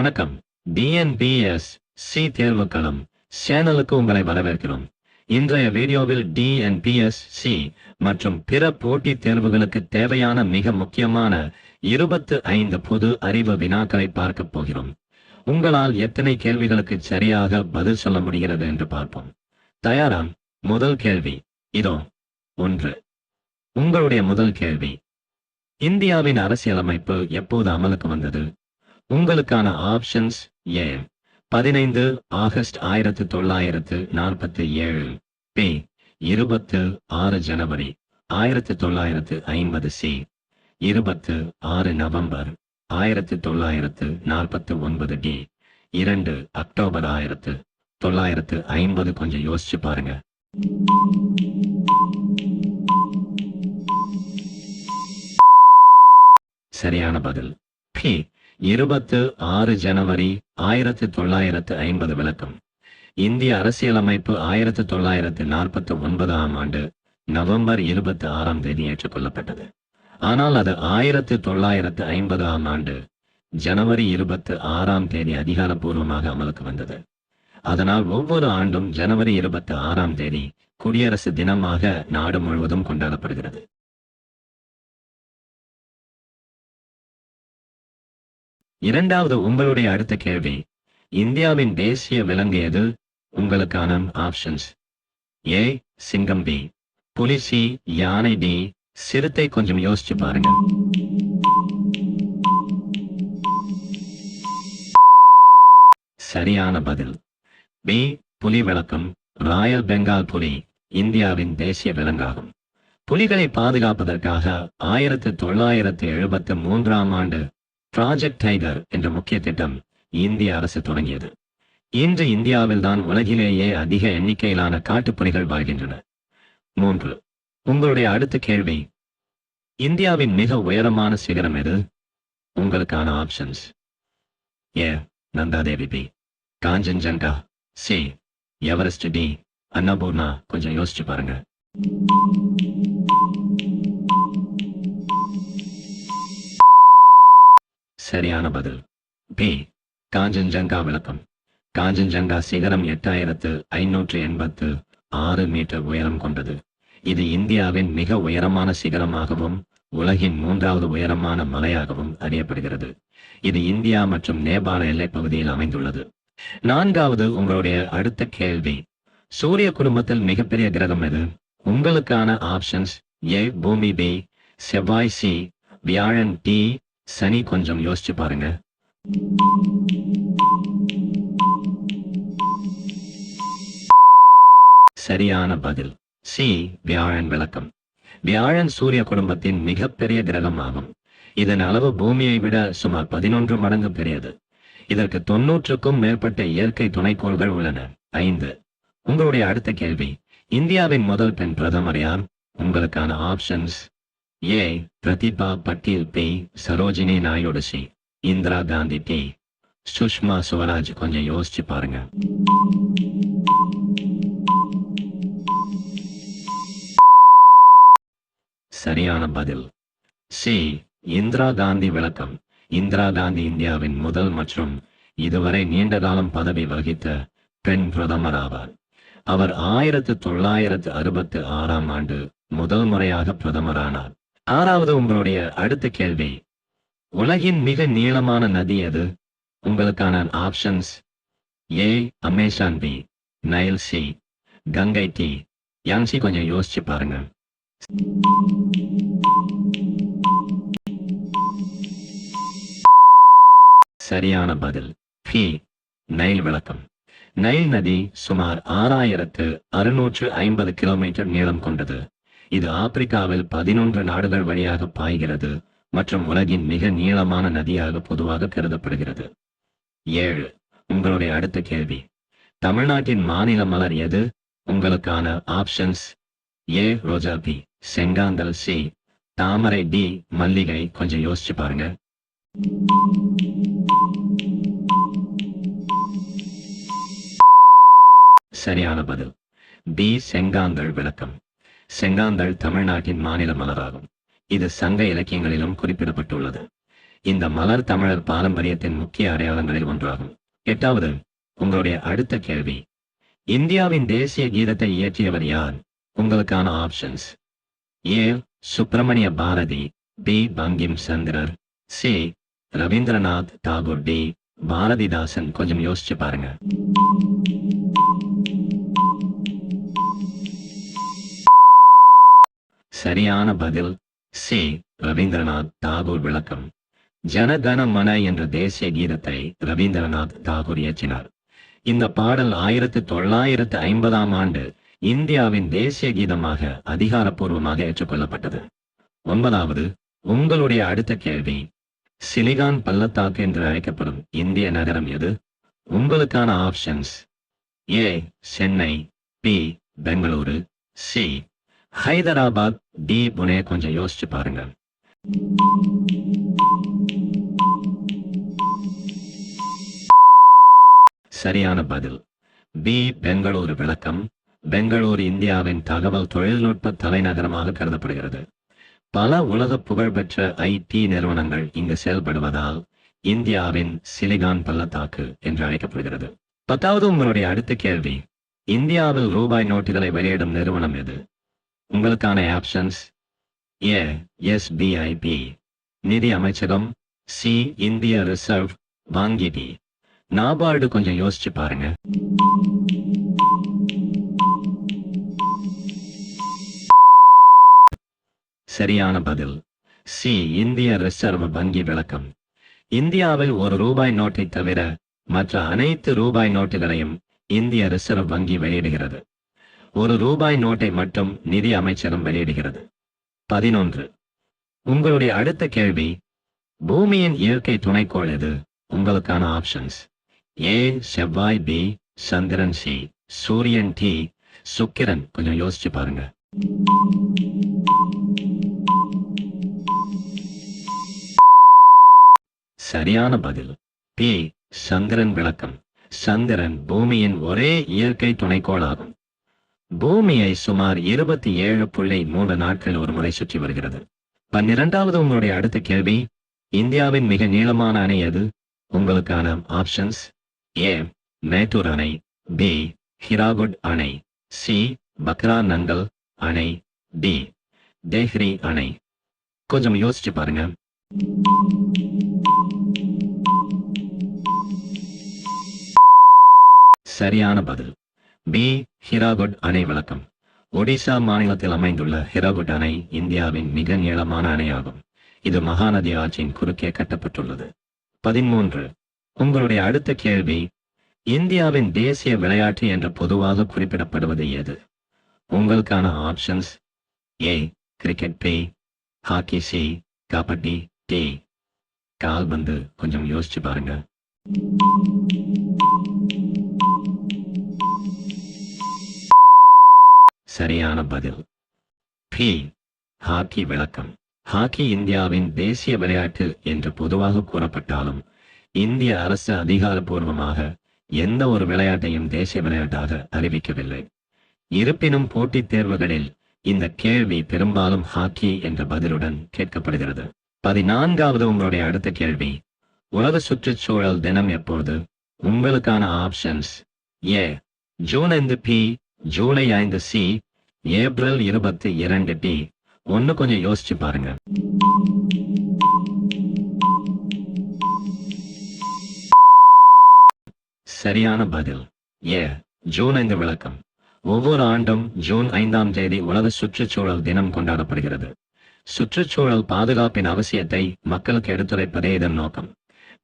வணக்கம். TNPS C தேர்வுக்களம் சேனலுக்கு உங்களை வரவேற்கிறோம். இன்றைய வீடியோவில் டிஎன்பிஎஸ் சி மற்றும் பிற போட்டித் தேர்வுகளுக்கு தேவையான மிக முக்கியமான 25 பொது அறிவு வினாக்களை பார்க்க போகிறோம். உங்களால் எத்தனை கேள்விகளுக்கு சரியாக பதில் சொல்ல முடிகிறது என்று பார்ப்போம். தயாராம்? முதல் கேள்வி இதோ. 1. உங்களுடைய முதல் கேள்வி, இந்தியாவின் அரசியலமைப்பு எப்போது அமலுக்கு வந்தது? உங்களுக்கான ஆப்ஷன்ஸ்: ஏ 15 ஆகஸ்ட் 1947, பி 26 ஜனவரி 1950, சி 26 நவம்பர் 1949, டி 2 அக்டோபர் 1950. கொஞ்சம் யோசிச்சு பாருங்க. சரியான பதில் பி 26 ஜனவரி 1950. விளக்கம்: இந்திய அரசியலமைப்பு 1949 ஆண்டு நவம்பர் 26 ஏற்றுக்கொள்ளப்பட்டது. ஆனால் அது 1950 ஆண்டு ஜனவரி 26 அதிகாரப்பூர்வமாக அமலுக்கு வந்தது. அதனால் ஒவ்வொரு ஆண்டும் ஜனவரி 26 குடியரசு தினமாக நாடு முழுவதும் கொண்டாடப்படுகிறது. இரண்டாவது, உங்களுடைய அடுத்த கேள்வி, இந்தியாவின் தேசிய விலங்கு எது? உங்களுக்கான ஆப்ஷன்ஸ்: ஏ சிங்கம், பி புலி, சி யானை, டி சிறுத்தை. கொஞ்சம் யோசிச்சு பாருங்க. சரியான பதில் பி புலி. விளக்கம்: ராயல் பெங்கால் புலி இந்தியாவின் தேசிய விலங்காகும். புலிகளை பாதுகாப்பதற்காக 1973 ஆண்டு ப்ராஜெக்ட் டைகர் என்ற முக்கிய திட்டம் இந்திய அரசு தொடங்கியது. இன்று இந்தியாவில் தான் உலகிலேயே அதிக எண்ணிக்கையிலான காட்டுப்புலிகள் வாழ்கின்றன. 3. உங்களுடைய அடுத்த கேள்வி, இந்தியாவின் மிக உயரமான சிகரம் எது? உங்களுக்கான options: A Nanda Devi, B Kanchenjunga, C Everest, D Annapurna. கொஞ்சம் யோசிச்சு பாருங்க. சரியான பதில் பி காஞ்சன்ஜங்கா. விளக்கம்: காஞ்சன்ஜங்கா சிகரம் 8586 மீட்டர் உயரம் கொண்டது. இது இந்தியாவின் மிக உயரமான சிகரமாகவும் உலகின் 3வது உயரமான மலையாகவும் அறியப்படுகிறது. இது இந்தியா மற்றும் நேபாள எல்லைப் பகுதியில் அமைந்துள்ளது. 4வது, உங்களுடைய அடுத்த கேள்வி, சூரிய குடும்பத்தில் மிகப்பெரிய கிரகம் எது? உங்களுக்கான ஆப்ஷன்ஸ்: ஏ பூமி, பி செவ்வாய், சி வியாழன், டி சனி. கொஞ்சம் யோசிச்சு பாருங்க. சரியான பதில் சி வியாழன். விளக்கம்: வியாழன் சூரிய குடும்பத்தின் மிகப்பெரிய கிரகம் ஆகும். இதன் அளவு பூமியை விட சுமார் 11 மடங்கு பெரியது. இதற்கு 90க்கும் மேற்பட்ட இயற்கை துணைக்கோள்கள் உள்ளன. 5. உங்களுடைய அடுத்த கேள்வி, இந்தியாவின் முதல் பெண் பிரதமர் யார்? உங்களுக்கான options: A Pratibha Patil, B Sarojini Naidu, C Indira Gandhi, D Sushma Swaraj. கொஞ்சம் யோசிச்சு பாருங்க. சரியான பதில் சி இந்திரா காந்தி. விளக்கம்: இந்திரா காந்தி இந்தியாவின் முதல் மற்றும் இதுவரை நீண்ட காலம் பதவி வகித்த பெண் பிரதமர் ஆவார். அவர் 1966 ஆண்டு முதல் முறையாக பிரதமரானார். 6வது, உங்களுடைய அடுத்த கேள்வி, உலகின் மிக நீளமான நதி எது? உங்களுக்கான options: A Amazon, B Nile, C Ganga, D Yangtze. கொஞ்சம் யோசிச்சு பாருங்க. சரியான பதில் பி நைல். விளக்கம்: நைல் நதி சுமார் 6650 கிலோமீட்டர் நீளம் கொண்டது. இது ஆப்பிரிக்காவில் 11 நாடுகள் வழியாக பாய்கிறது மற்றும் உலகின் மிக நீளமான நதியாக பொதுவாக கருதப்படுகிறது. 7. உங்களுடைய அடுத்த கேள்வி, தமிழ்நாட்டின் மாநில மலர் எது? உங்களுக்கான ஆப்ஷன்ஸ்: ஏ ரோஜா, பி செங்காந்தல், சி தாமரை, டி மல்லிகை. கொஞ்சம் யோசிச்சு பாருங்க. சரியான பதில் பி செங்காந்தள். விளக்கம்: செங்காந்தள் தமிழ்நாட்டின் மாநில மலராகும். இது சங்க இலக்கியங்களிலும் குறிப்பிடப்பட்டுள்ளது. இந்த மலர் தமிழர் பாரம்பரியத்தின் முக்கிய அடையாளங்களில் ஒன்றாகும். 8வது, உங்களுடைய அடுத்த கேள்வி, இந்தியாவின் தேசிய கீதத்தை இயற்றியவர் யார்? உங்களுக்கான options: A. Subramania Bharati, B. Bankim Chandra, C. Rabindranath Tagore, D. Bharathidasan. கொஞ்சம் யோசிச்சு பாருங்க. சரியான பதில் சி. ரவீந்திரநாத் தாகூர். விளக்கம்: ஜனகண மன என்ற தேசிய கீதத்தை ரவீந்திரநாத் தாகூர் இயற்றினார். இந்த பாடல் 1950ஆம் ஆண்டு இந்தியாவின் தேசிய கீதமாக அதிகாரப்பூர்வமாக ஏற்றுக்கொள்ளப்பட்டது. 9வது, உங்களுடைய அடுத்த கேள்வி, சிலிகான் பள்ளத்தாக்கு என்று அழைக்கப்படும் இந்திய நகரம் எது? உங்களுக்கான options: A. Chennai, B. Bengaluru, C. Hyderabad, D. Pune. கொஞ்சம் யோசிச்சு பாருங்க. சரியான பதில் பி. பெங்களூரு. விளக்கம்: பெங்களூரு இந்தியாவின் தகவல் தொழில்நுட்ப தலைநகரமாக கருதப்படுகிறது. பல உலக புகழ்பெற்ற ஐடி நிறுவனங்கள் இங்கு செயல்படுவதால் இந்தியாவின் சிலிகான் பள்ளத்தாக்கு என்று அழைக்கப்படுகிறது. 10வது, உங்களுடைய அடுத்த கேள்வி, இந்தியாவில் ரூபாய் நோட்டுகளை வெளியிடும் நிறுவனம் எது? உங்களுக்கான ஆப்ஷன்ஸ்: ஏ. SBI, B. நிதி அமைச்சகம், சி. இந்திய ரிசர்வ் வங்கி, டி. நாபார்டு. கொஞ்சம் யோசிச்சு பாருங்க. சரியான பதில் சி. இந்திய ரிசர்வ் வங்கி. விளக்கம்: இந்தியாவில் ஒரு ரூபாய் நோட்டை தவிர மற்ற அனைத்து ரூபாய் நோட்டுகளையும் இந்திய ரிசர்வ் வங்கி வெளியிடுகிறது. ஒரு ரூபாய் நோட்டை மட்டும் நிதி அமைச்சகம் வெளியிடுகிறது. 11, உங்களுடைய அடுத்த கேள்வி, பூமியின் இயற்கை துணைக்கோள் எது? உங்களுக்கான ஆப்ஷன்ஸ்: ஏ. செவ்வாய், பி. சந்திரன், சி. சூரியன், டி. சுக்கிரன். கொஞ்சம் யோசிச்சு பாருங்க. சரியான பதில் பி. சந்திரன். விளக்கம்: சந்திரன் பூமியின் ஒரே இயற்கை துணைக்கோள் ஆகும். பூமியை சுமார் 27.3 நாட்கள் ஒரு முறை சுற்றி வருகிறது. 12வது, உங்களுடைய அடுத்த கேள்வி, இந்தியாவின் மிக நீளமான அணை எது? உங்களுக்கான ஆப்ஷன்ஸ்: ஏ. மேட்டூர் அணை, பி. ஹிராகுட் அணை, சி. பக்ரா நங்கல் அணை, டி. தேஹ்ரி அணை. கொஞ்சம் யோசிச்சு பாருங்க. சரியான பதில் பி. ஹிராகுட் அணை. விளக்கம்: ஒடிசா மாநிலத்தில் அமைந்துள்ள ஹிராகுட் அணை இந்தியாவின் மிக நீளமான அணையாகும். இது மகாநதி ஆற்றின் குறுக்கே கட்டப்பட்டுள்ளது. 13, உங்களுடைய அடுத்த கேள்வி, இந்தியாவின் தேசிய விளையாட்டு என்று பொதுவாக குறிப்பிடப்படுவது எது? உங்களுக்கான options: A. Cricket, B. Hockey, C. Kabaddi, D. கால்பந்து. கொஞ்சம் யோசிச்சு பாருங்க. சரியான பதில் பி. ஹாக்கி. விளக்கம்: ஹாக்கி இந்தியாவின் தேசிய விளையாட்டு என்று பொதுவாக கூறப்பட்டாலும் இந்திய அரசு அதிகாரப்பூர்வமாக எந்த ஒரு விளையாட்டையும் தேசிய விளையாட்டாக அறிவிக்கவில்லை. இருப்பினும் போட்டித் தேர்வுகளில் இந்த கேள்வி பெரும்பாலும் ஹாக்கி என்ற பதிலுடன் கேட்கப்படுகிறது. 14வது, உங்களுடைய அடுத்த கேள்வி, உலக சுற்றுச்சூழல் தினம் எப்போது? உங்களுக்கான options: A. June 5, B. July 5, C. April 22, D. ஒன்னு கொஞ்சம் யோசிச்சு பாருங்க. சரியான பதில் ஏ. ஜூன் 5. விளக்கம்: ஒவ்வொரு ஆண்டும் ஜூன் 5ஆம் தேதி உலக சுற்றுச்சூழல் தினம் கொண்டாடப்படுகிறது. சுற்றுச்சூழல் பாதுகாப்பின் அவசியத்தை மக்களுக்கு எடுத்துரைப்பதே இதன் நோக்கம்.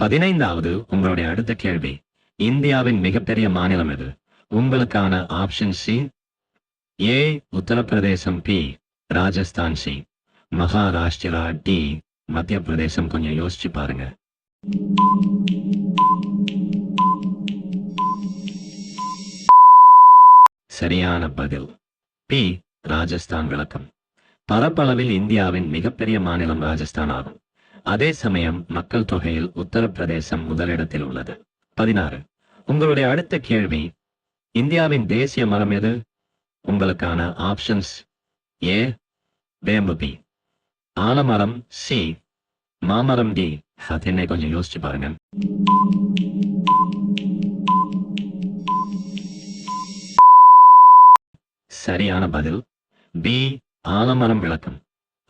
15வது, உங்களுடைய அடுத்த கேள்வி, இந்தியாவின் மிகப்பெரிய மாநிலம் எது? உங்களுக்கான option C. A. Uttar Pradesh, B. Rajasthan, C. Maharashtra, D. Madhya Pradesh. கொஞ்சம் யோசிச்சு பாருங்க. சரியான பதில் பி. ராஜஸ்தான். விளக்கம்: பரப்பளவில் இந்தியாவின் மிகப்பெரிய மாநிலம் ராஜஸ்தான் ஆகும். அதே சமயம் மக்கள் தொகையில் உத்தரப்பிரதேசம் முதலிடத்தில் உள்ளது. 16, உங்களுடைய அடுத்த கேள்வி, இந்தியாவின் தேசிய மரம் எது? உங்களுக்கான ஆப்ஷன்ஸ்: ஏ. வேம்பு, பி. ஆலமரம், சி. மாமரம் டி. அது என்ன கொஞ்சம் யோசிச்சு பாருங்க. சரியான பதில் பி. ஆலமரம் விளக்கம்.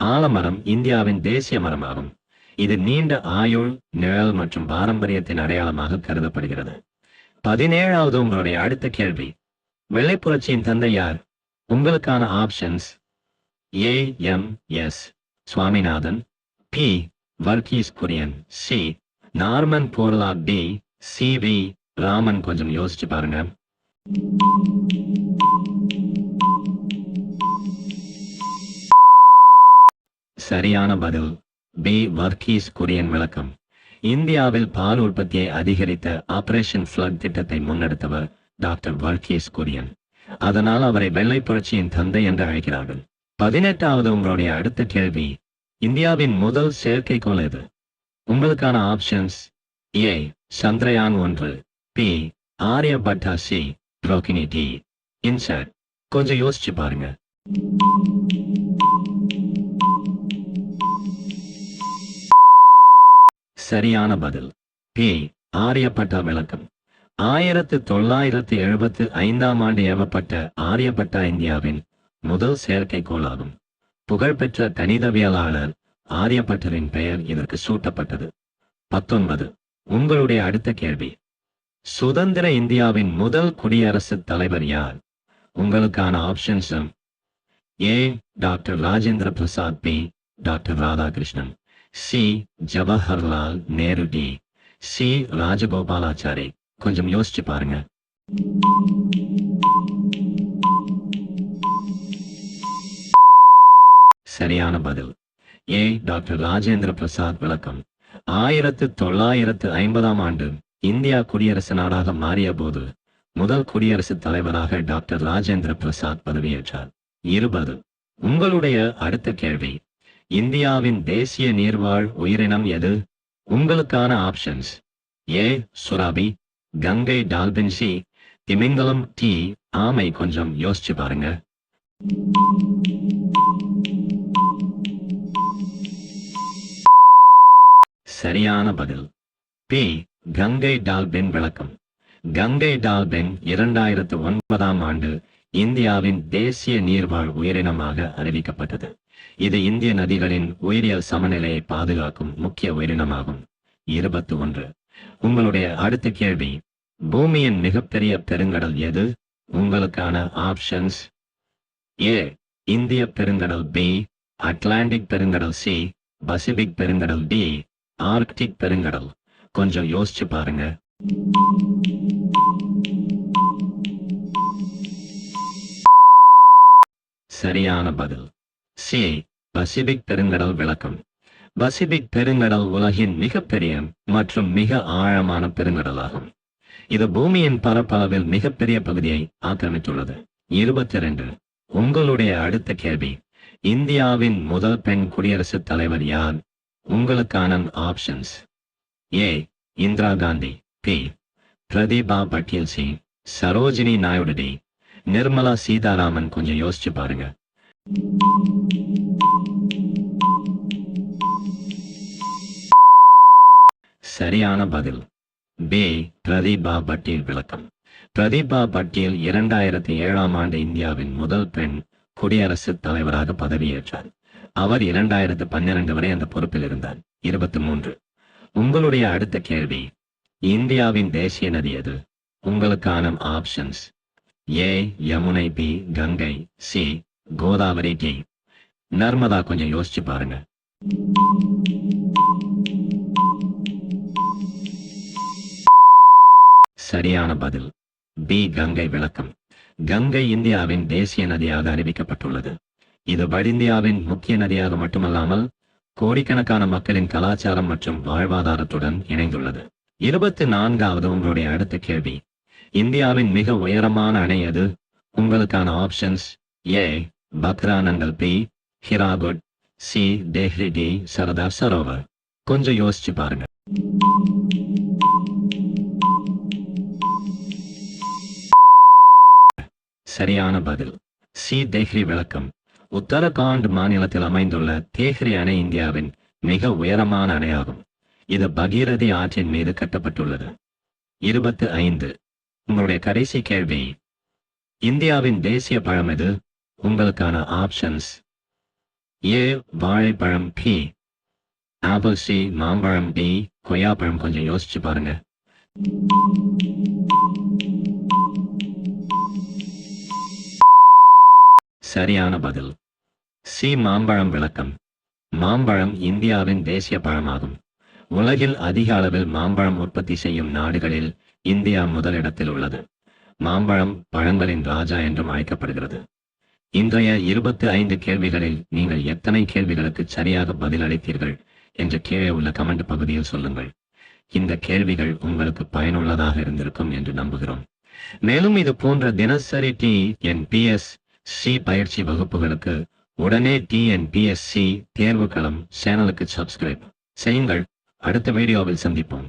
ஆலமரம் இந்தியாவின் தேசிய மரமாகும். இது நீண்ட ஆயுள், நிழல் மற்றும் பாரம்பரியத்தின் அடையாளமாக கருதப்படுகிறது. 17வது உங்களுடைய அடுத்த கேள்வி. வெள்ளை புரட்சியின் தந்தை யார்? உங்களுக்கான options A. M. S. Swaminathan, B. Varghese Kurien, C. Norman Borlaug, D. C. V. Raman. கொஞ்சம் யோசிச்சு பாருங்க. சரியான பதில் பி. வர்கீஸ் குரியன் விளக்கம். இந்தியாவில் பால் உற்பத்தியை அதிகரித்த ஆபரேஷன் ஃப்ளட் திட்டத்தை முன்னெடுத்தவர் டாக்டர் வர்கீஸ் குரியன். அதனால் அவரை வெள்ளை புரட்சியின் தந்தை என்று அழைக்கிறார்கள். 18வது உங்களுடைய அடுத்த கேள்வி. இந்தியாவின் முதல் செயற்கைக்கோள் எது? உங்களுக்கான options A. Chandrayaan 1, B. Aryabhata, C. Rohini, D. INSAT. கொஞ்சம் யோசிச்சு பாருங்க. சரியான பதில் பி. ஆரியபட்டா விளக்கம். 1975ஆம் ஆண்டு ஏவப்பட்ட ஆரியபட்டா இந்தியாவின் முதல் செயற்கைக்கோளாகும். புகழ்பெற்ற கணிதவியலாளர் ஆரியபட்டரின் பெயர் இதற்கு சூட்டப்பட்டது. 19. உங்களுடைய அடுத்த கேள்வி. சுதந்திர இந்தியாவின் முதல் குடியரசுத் தலைவர் யார்? உங்களுக்கான options A. Doctor Rajendra Prasad, B. Doctor Radhakrishnan, C. Jawaharlal Nehru, D. C. Rajagopalachari. கொஞ்சம் யோசிச்சு பாருங்க. சரியான பதில் ஏ. டாக்டர் ராஜேந்திர பிரசாத் விளக்கம். 1950ஆம் ஆண்டு இந்தியா குடியரசு நாடாக மாறிய போது முதல் குடியரசுத் தலைவராக டாக்டர் ராஜேந்திர பிரசாத் பதவியேற்றார். 20. உங்களுடைய அடுத்த கேள்வி. இந்தியாவின் தேசிய நீர்வாழ் உயிரினம் எது? உங்களுக்கான ஆப்ஷன்ஸ் ஏ. சுறாபி, கங்கை டால்பின், சி. திமிங்கலம், டி. ஆமை. கொஞ்சம் யோசிச்சு பாருங்க. சரியான பதில் பி. கங்கை டால்பின் விளக்கம். கங்கை டால்பின் 2009ஆம் ஆண்டு இந்தியாவின் தேசிய நீர்வாழ் உயிரினமாக அறிவிக்கப்பட்டது. இது இந்திய நதிகளின் உயிரியல் சமநிலையை பாதுகாக்கும் முக்கிய உயிரினமாகும். 21. உங்களுடைய அடுத்த கேள்வி. பூமியின் மிகப்பெரிய பெருங்கடல் எது? உங்களுக்கான ஆப்ஷன்ஸ் ஏ. இந்திய பெருங்கடல், பி. அட்லாண்டிக் பெருங்கடல், சி. பசிபிக் பெருங்கடல், டி. ஆர்க்டிக் பெருங்கடல். கொஞ்சம் யோசிச்சு பாருங்க. சரியான பதில் சி. பசிபிக் பெருங்கடல் விளக்கம். பசிபிக் பெருங்கடல் உலகின் மிகப்பெரிய மற்றும் மிக ஆழமான பெருங்கடலாகும். இது பூமியின் பரப்பளவில் மிகப்பெரிய பகுதியை ஆக்கிரமித்துள்ளது. 22. உங்களுடைய அடுத்த கேள்வி. இந்தியாவின் முதல் பெண் குடியரசுத் தலைவர் யார்? உங்களுக்கான options A. Indira Gandhi, B. Pratibha Patel, C. Sarojini Naidu, D. Nirmala Sitharaman. கொஞ்சம் யோசிச்சு பாருங்க. சரியான பதில் பி. பிரதீபா பட்டேல் விளக்கம். பிரதீபா பட்டேல் 2007ஆம் ஆண்டு இந்தியாவின் முதல் பெண் குடியரசுத் தலைவராக பதவியேற்றார். அவர் 2012 வரை அந்த பொறுப்பில் இருந்தார். 23. உங்களுடைய அடுத்த கேள்வி. இந்தியாவின் தேசிய நதி எது? உங்களுக்கான options A. Yamuna, B. Ganga, C. Godavari, D. Narmada. கொஞ்சம் யோசிச்சு பாருங்க. சரியான பதில் பி. கங்கை விளக்கம். கங்கை இந்தியாவின் தேசிய நதியாக அறிவிக்கப்பட்டுள்ளது. இது வடிந்தியாவின் முக்கிய நதியாக மட்டுமல்லாமல் கோடிக்கணக்கான மக்களின் கலாச்சாரம் மற்றும் வாழ்வாதாரத்துடன் இணைந்துள்ளது. 24வது உங்களுடைய அடுத்த கேள்வி. இந்தியாவின் மிக உயரமான அணை எது? உங்களுக்கான options A. Bhakra Nangal, B. Hirakud, C. Tehri, D. Sardar Sarovar. கொஞ்சம் யோசிச்சு பாருங்க. சரியான பதில் சி. டெஹ்ரி விளக்கம். உத்தரகாண்ட் மாநிலத்தில் அமைந்துள்ள தேஹ்ரி அணை இந்தியாவின் மிக உயரமான அணையாகும். இது பகீரதி ஆற்றின் மீது கட்டப்பட்டுள்ளது. 25. உங்களுடைய கடைசி கேள்வி, இந்தியாவின் தேசிய பழம் எது? உங்களுக்கான ஆப்ஷன்ஸ்: ஏ வாழைப்பழம், பி ஆப்பிள், சி மாம்பழம், டி கொய்யாப்பழம். கொஞ்சம் யோசிச்சு பாருங்க. சரியான பதில் சி மாம்பழம். விளக்கம்: மாம்பழம் இந்தியாவின் தேசிய பழமாகும். உலகில் அதிக அளவில் மாம்பழம் உற்பத்தி செய்யும் நாடுகளில் இந்தியா முதலிடத்தில் உள்ளது. மாம்பழம் பழங்களின் ராஜா என்றும் அழைக்கப்படுகிறது. இன்றைய 25 கேள்விகளில் நீங்கள் எத்தனை கேள்விகளுக்கு சரியாக பதில் அளித்தீர்கள் என்று கீழே உள்ள கமெண்ட் பகுதியில் சொல்லுங்கள். இந்த கேள்விகள் உங்களுக்கு பயனுள்ளதாக இருந்திருக்கும் என்று நம்புகிறோம். மேலும் இது போன்ற தினசரி TNPSC பயிற்சி வகுப்புகளுக்கு உடனே TNPSC தேர்வுகளம் சேனலுக்கு சப்ஸ்கிரைப் செய்யுங்கள். அடுத்த வீடியோவில் சந்திப்போம்.